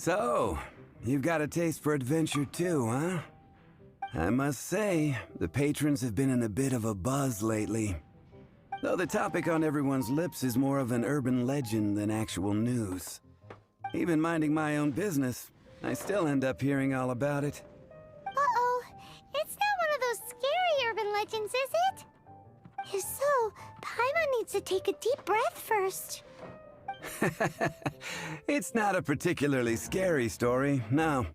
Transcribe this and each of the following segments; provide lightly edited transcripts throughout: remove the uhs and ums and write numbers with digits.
So, you've got a taste for adventure too, huh? I must say, the patrons have been in a bit of a buzz lately. Though the topic on everyone's lips is more of an urban legend than actual news. Even minding my own business, I still end up hearing all about it. Uh-oh. It's not one of those scary urban legends, is it? If so, Paimon needs to take a deep breath first. It's not a particularly scary story, no.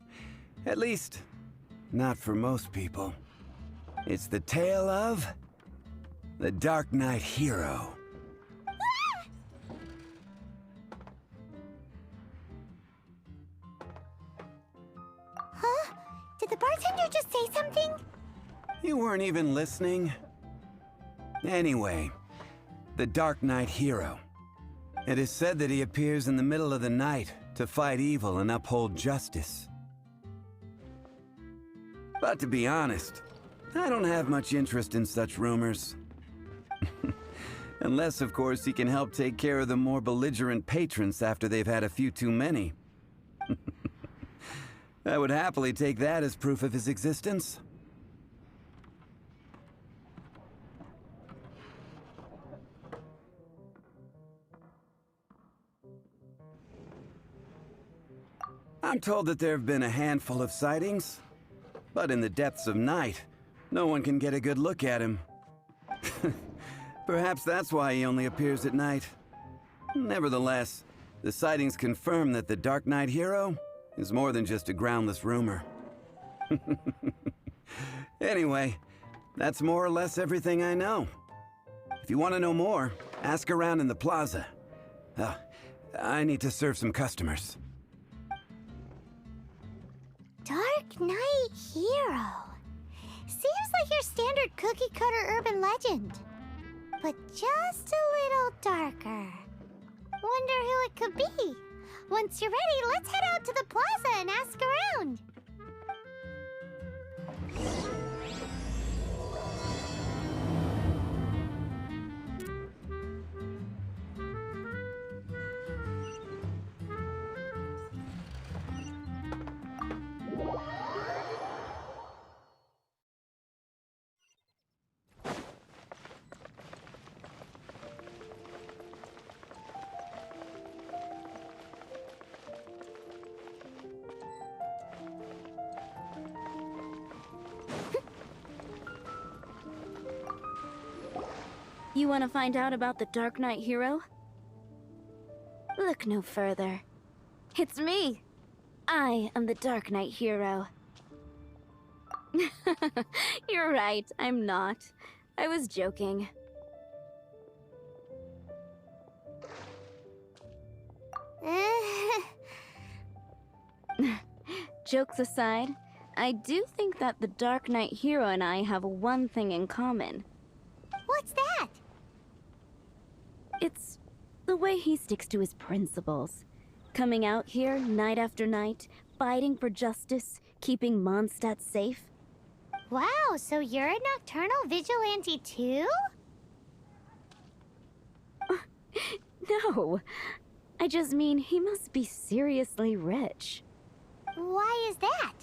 At least, not for most people. It's the tale of the Darknight hero. Huh? Did the bartender just say something? You weren't even listening. Anyway, the Darknight hero. It is said that he appears in the middle of the night to fight evil and uphold justice. But to be honest, I don't have much interest in such rumors. Unless, of course, he can help take care of the more belligerent patrons after they've had a few too many. I would happily take that as proof of his existence. I'm told that there have been a handful of sightings, but in the depths of night, no one can get a good look at him. Perhaps that's why he only appears at night. Nevertheless, the sightings confirm that the Darknight hero is more than just a groundless rumor. Anyway, that's more or less everything I know. If you want to know more, ask around in the plaza. I need to serve some customers. Darknight hero. Seems like your standard cookie-cutter urban legend. But just a little darker. Wonder who it could be. Once you're ready, let's head out to the plaza and ask around. You want to find out about the Darknight hero? Look no further. It's me! I am the Darknight hero. You're right, I'm not. I was joking. Jokes aside, I do think that the Darknight hero and I have one thing in common. What's that? It's the way he sticks to his principles. Coming out here night after night, fighting for justice, keeping Mondstadt safe. Wow, so you're a nocturnal vigilante too? No, I just mean he must be seriously rich. Why is that?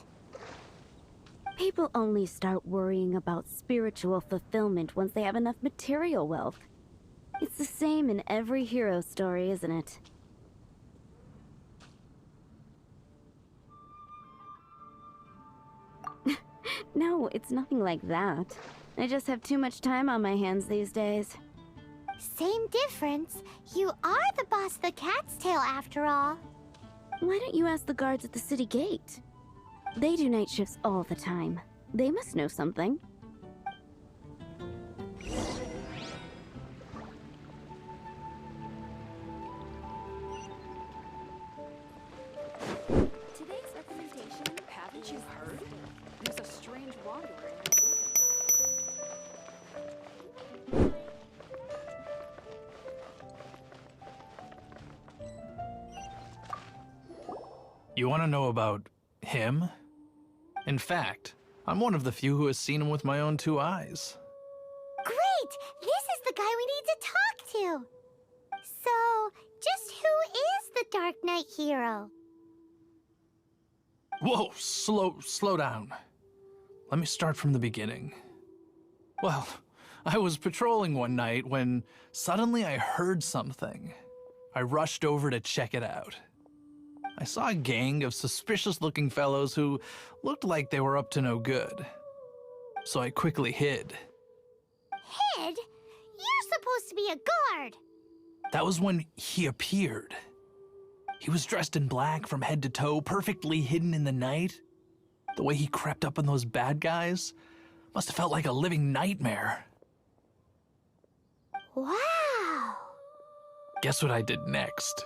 People only start worrying about spiritual fulfillment once they have enough material wealth. It's the same in every hero story, isn't it? No, it's nothing like that. I just have too much time on my hands these days. Same difference. You are the boss of the Cat's Tail after all. Why don't you ask the guards at the city gate? They do night shifts all the time. They must know something. Today's representation, haven't you heard? There's a strange wanderer in the You want to know about him? In fact, I'm one of the few who has seen him with my own two eyes. Great! This is the guy we need to talk to. So, just who is the Darknight hero? Whoa, slow down. Let me start from the beginning. Well, I was patrolling one night when suddenly I heard something. I rushed over to check it out. I saw a gang of suspicious-looking fellows who looked like they were up to no good. So I quickly hid. Hid? You're supposed to be a guard! That was when he appeared. He was dressed in black from head to toe, perfectly hidden in the night. The way he crept up on those bad guys must have felt like a living nightmare. Wow! Guess what I did next?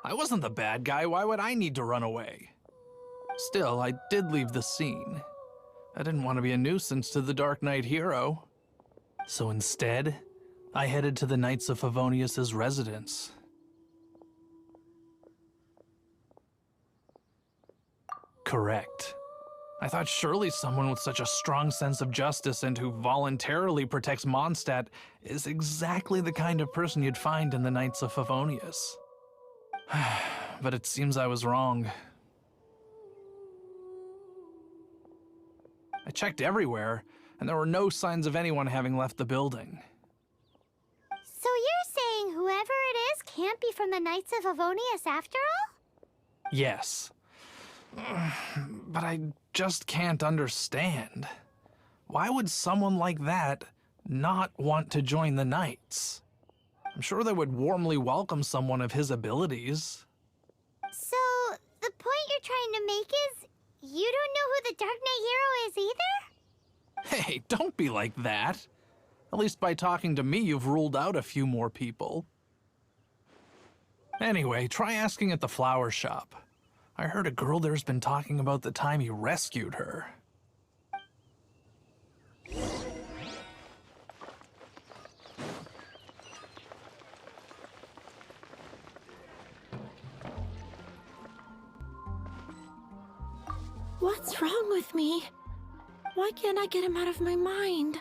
I wasn't the bad guy. Why would I need to run away? Still, I did leave the scene. I didn't want to be a nuisance to the Darknight hero. So instead, I headed to the Knights of Favonius's residence. Correct. I thought surely someone with such a strong sense of justice and who voluntarily protects Mondstadt is exactly the kind of person you'd find in the Knights of Favonius. But it seems I was wrong. I checked everywhere, and there were no signs of anyone having left the building. So you're saying whoever it is can't be from the Knights of Favonius after all? Yes. But I just can't understand. Why would someone like that not want to join the Knights? I'm sure they would warmly welcome someone of his abilities. So, the point you're trying to make is you don't know who the Dark Knight hero is either? Hey, don't be like that. At least by talking to me, you've ruled out a few more people. Anyway, try asking at the flower shop. I heard a girl there's been talking about the time he rescued her. What's wrong with me? Why can't I get him out of my mind?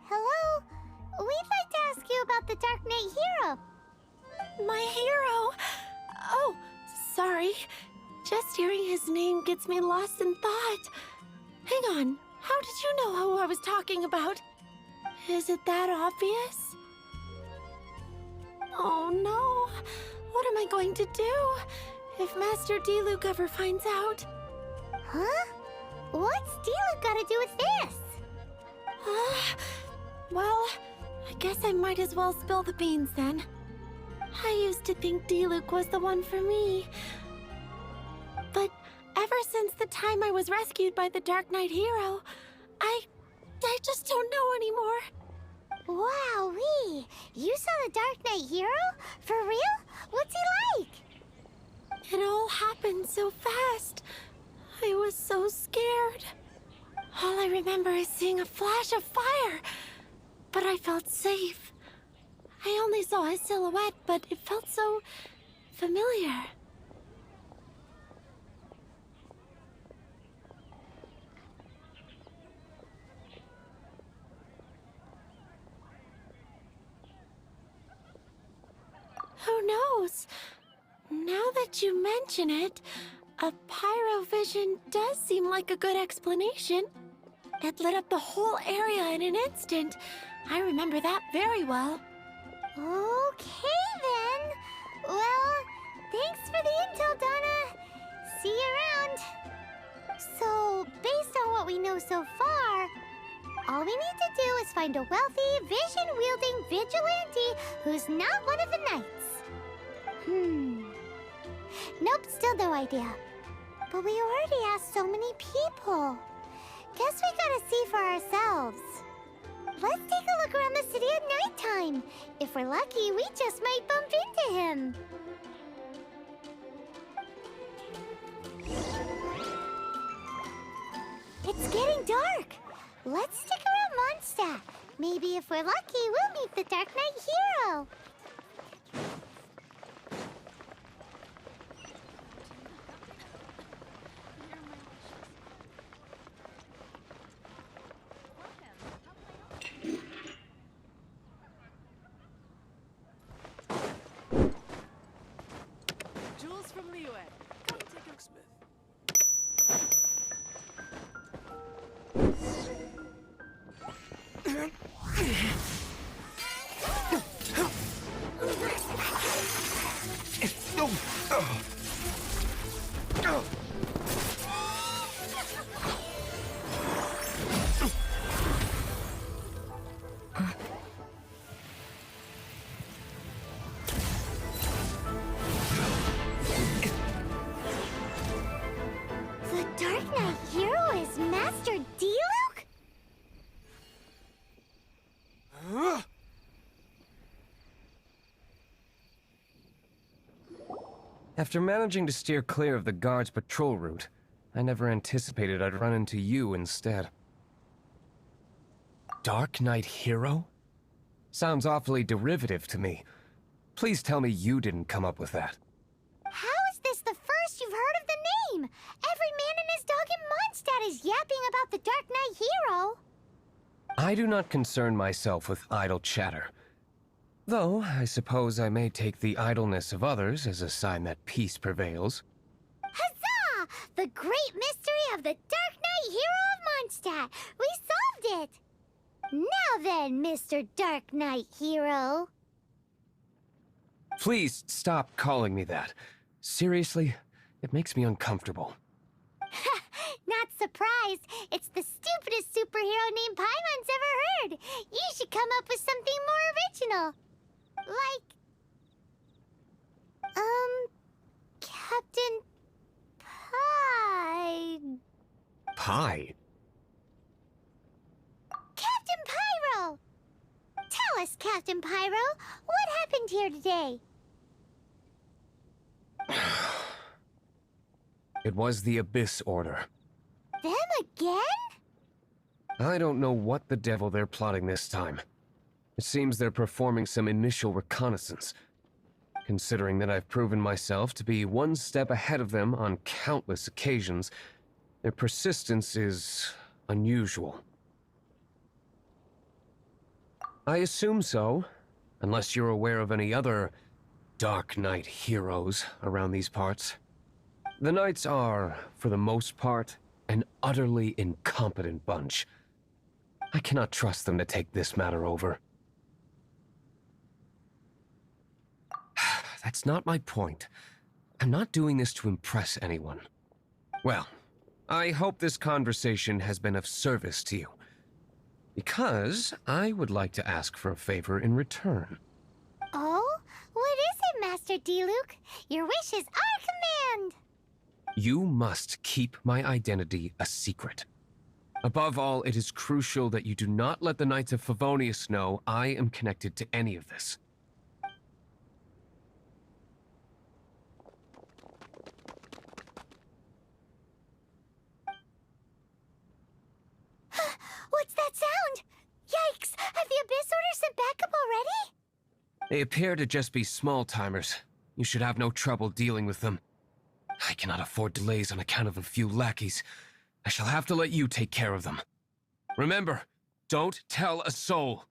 Hello? We'd like to ask you about the Dark Knight hero. My hero? Oh, sorry. Just hearing his name gets me lost in thought. Hang on, how did you know who I was talking about? Is it that obvious? Oh no, what am I going to do if Master Diluc ever finds out? Huh? What's Diluc got to do with this? Well, I guess I might as well spill the beans then. I used to think Diluc was the one for me. But ever since the time I was rescued by the Dark Knight hero, I just don't know anymore. Wowee! You saw the Dark Knight hero? For real? What's he like? It all happened so fast. I was so scared. All I remember is seeing a flash of fire, but I felt safe. I only saw his silhouette, but it felt so familiar. Who knows? Now that you mention it, a pyrovision does seem like a good explanation. It lit up the whole area in an instant. I remember that very well. Okay then. Well, thanks for the intel, Donna. See you around. So, based on what we know so far, all we need to do is find a wealthy, vision-wielding vigilante who's not one of the knights. Nope, still no idea. But we already asked so many people. Guess we gotta see for ourselves. Let's take a look around the city at nighttime. If we're lucky, we just might bump into him. It's getting dark. Let's stick around Mondstadt. Maybe if we're lucky, we'll meet the Dark Knight hero. Jewels from anyway. Come take a Smith. The Darknight hero is Master Diluc? After managing to steer clear of the guard's patrol route, I never anticipated I'd run into you instead. Darknight hero? Sounds awfully derivative to me. Please tell me you didn't come up with that. How is this the first you've heard of the name? Every man and his dog in Mondstadt is yapping about the Darknight hero. I do not concern myself with idle chatter. Though, I suppose I may take the idleness of others as a sign that peace prevails. Huzzah! The great mystery of the Darknight hero of Mondstadt! We solved it! Now then, Mr. Darknight hero. Please stop calling me that. Seriously, it makes me uncomfortable. Not surprised. It's the stupidest superhero name Paimon's ever heard. You should come up with something more original. Like... Captain Pie... Pie? Captain Pyro! Tell us, Captain Pyro, what happened here today? It was the Abyss Order. Them again? I don't know what the devil they're plotting this time. It seems they're performing some initial reconnaissance. Considering that I've proven myself to be one step ahead of them on countless occasions, their persistence is unusual. I assume so, unless you're aware of any other Darknight heroes around these parts. The Knights are, for the most part, an utterly incompetent bunch. I cannot trust them to take this matter over. That's not my point. I'm not doing this to impress anyone. Well, I hope this conversation has been of service to you. Because I would like to ask for a favor in return. Oh? What is it, Master Diluc? Your wish is our command! You must keep my identity a secret. Above all, it is crucial that you do not let the Knights of Favonius know I am connected to any of this. What's that sound? Yikes! Have the Abyss Order sent backup already? They appear to just be small-timers. You should have no trouble dealing with them. I cannot afford delays on account of a few lackeys. I shall have to let you take care of them. Remember, don't tell a soul.